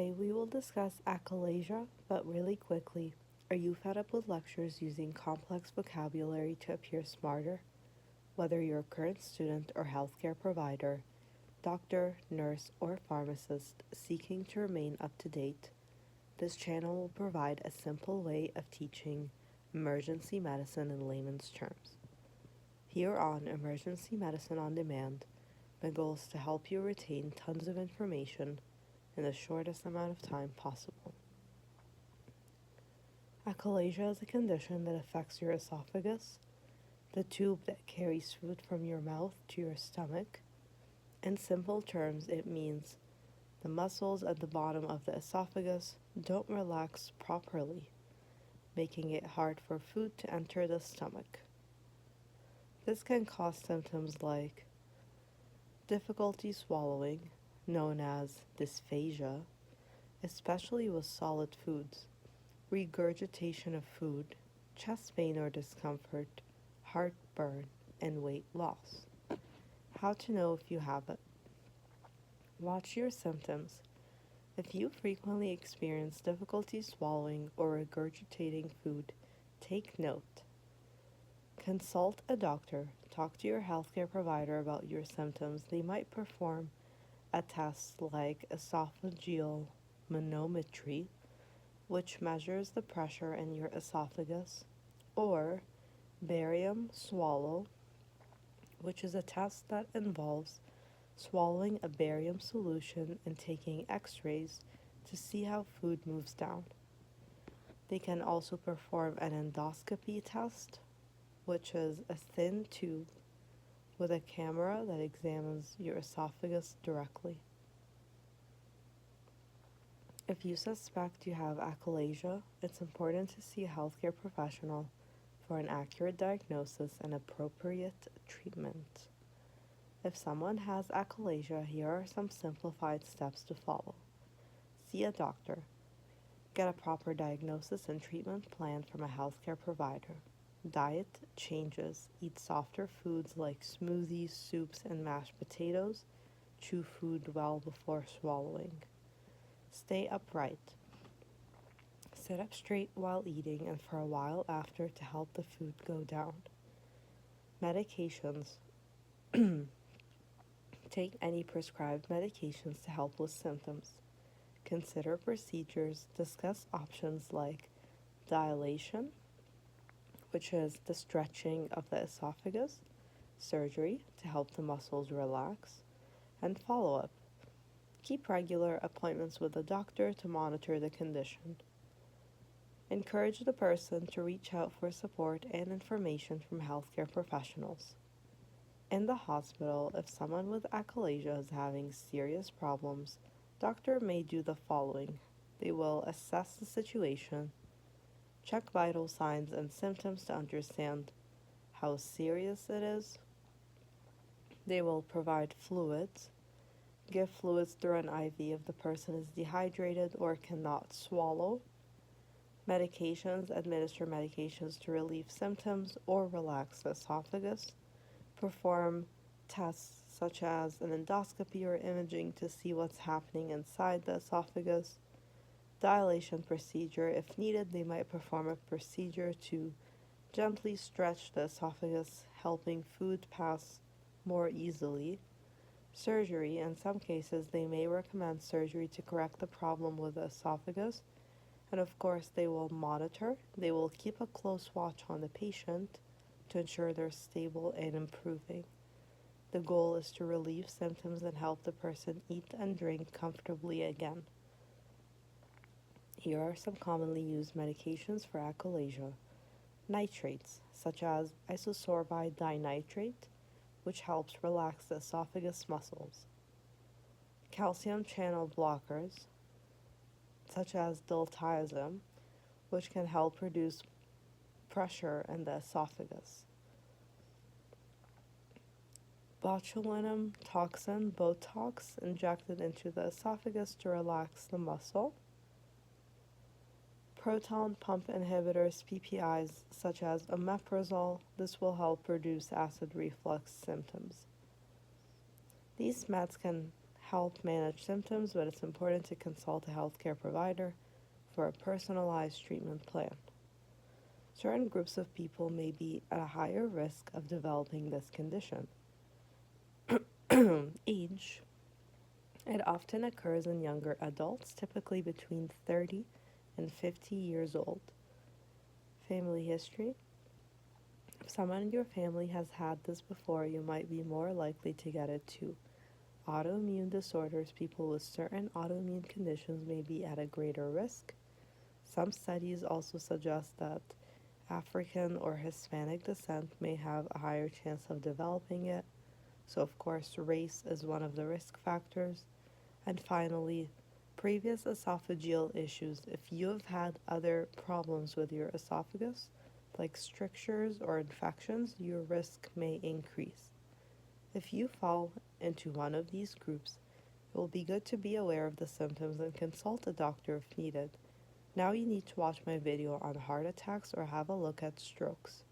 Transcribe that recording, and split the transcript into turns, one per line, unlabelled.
Today we will discuss achalasia, but really quickly. Are you fed up with lectures using complex vocabulary to appear smarter? Whether you're a current student or healthcare provider, doctor, nurse, or pharmacist seeking to remain up to date, this channel will provide a simple way of teaching emergency medicine in layman's terms. Here on Emergency Medicine on Demand, my goal is to help you retain tons of information in the shortest amount of time possible. Achalasia is a condition that affects your esophagus, the tube that carries food from your mouth to your stomach. In simple terms, it means the muscles at the bottom of the esophagus don't relax properly, making it hard for food to enter the stomach. This can cause symptoms like difficulty swallowing, known as dysphagia, especially with solid foods, regurgitation of food, chest pain or discomfort, heartburn, and weight loss. How to know if you have it. Watch your symptoms. If you frequently experience difficulty swallowing or regurgitating food, take note. Consult a doctor. Talk to your healthcare provider about your symptoms. They might perform a test like esophageal manometry, which measures the pressure in your esophagus, or barium swallow, which is a test that involves swallowing a barium solution and taking x-rays to see how food moves down. They can also perform an endoscopy test, which is a thin tube with a camera that examines your esophagus directly. If you suspect you have achalasia, it's important to see a healthcare professional for an accurate diagnosis and appropriate treatment. If someone has achalasia, here are some simplified steps to follow. See a doctor. Get a proper diagnosis and treatment plan from a healthcare provider. Diet changes. Eat softer foods like smoothies, soups, and mashed potatoes. Chew food well before swallowing. Stay upright. Sit up straight while eating and for a while after to help the food go down. Medications. Take any prescribed medications to help with symptoms. Consider procedures. Discuss options like dilation, which is the stretching of the esophagus, surgery to help the muscles relax, and follow-up. Keep regular appointments with a doctor to monitor the condition. Encourage the person to reach out for support and information from healthcare professionals. In the hospital, if someone with achalasia is having serious problems, doctor may do the following. They will assess the situation, check vital signs and symptoms to understand how serious it is. They will provide fluids, give fluids through an IV if the person is dehydrated or cannot swallow. Medications, administer medications to relieve symptoms or relax the esophagus. Perform tests such as an endoscopy or imaging to see what's happening inside the esophagus. Dilation procedure. If needed, they might perform a procedure to gently stretch the esophagus, helping food pass more easily. Surgery. In some cases, they may recommend surgery to correct the problem with the esophagus. And of course, they will monitor. They will keep a close watch on the patient to ensure they're stable and improving. The goal is to relieve symptoms and help the person eat and drink comfortably again. Here are some commonly used medications for achalasia. Nitrates, such as isosorbide dinitrate, which helps relax the esophagus muscles. Calcium channel blockers, such as diltiazem, which can help reduce pressure in the esophagus. Botulinum toxin, Botox, injected into the esophagus to relax the muscle. Proton pump inhibitors, PPIs, such as omeprazole, this will help reduce acid reflux symptoms. These meds can help manage symptoms, but it's important to consult a healthcare provider for a personalized treatment plan. Certain groups of people may be at a higher risk of developing this condition. Age. It often occurs in younger adults, typically between 30 and 50 years old. Family history. If someone in your family has had this before, you might be more likely to get it too. Autoimmune disorders. People with certain autoimmune conditions may be at a greater risk. Some studies also suggest that African or Hispanic descent may have a higher chance of developing it. So, of course, race is one of the risk factors. And finally, previous esophageal issues. If you have had other problems with your esophagus, like strictures or infections, your risk may increase. If you fall into one of these groups, it will be good to be aware of the symptoms and consult a doctor if needed. Now you need to watch my video on heart attacks or have a look at strokes.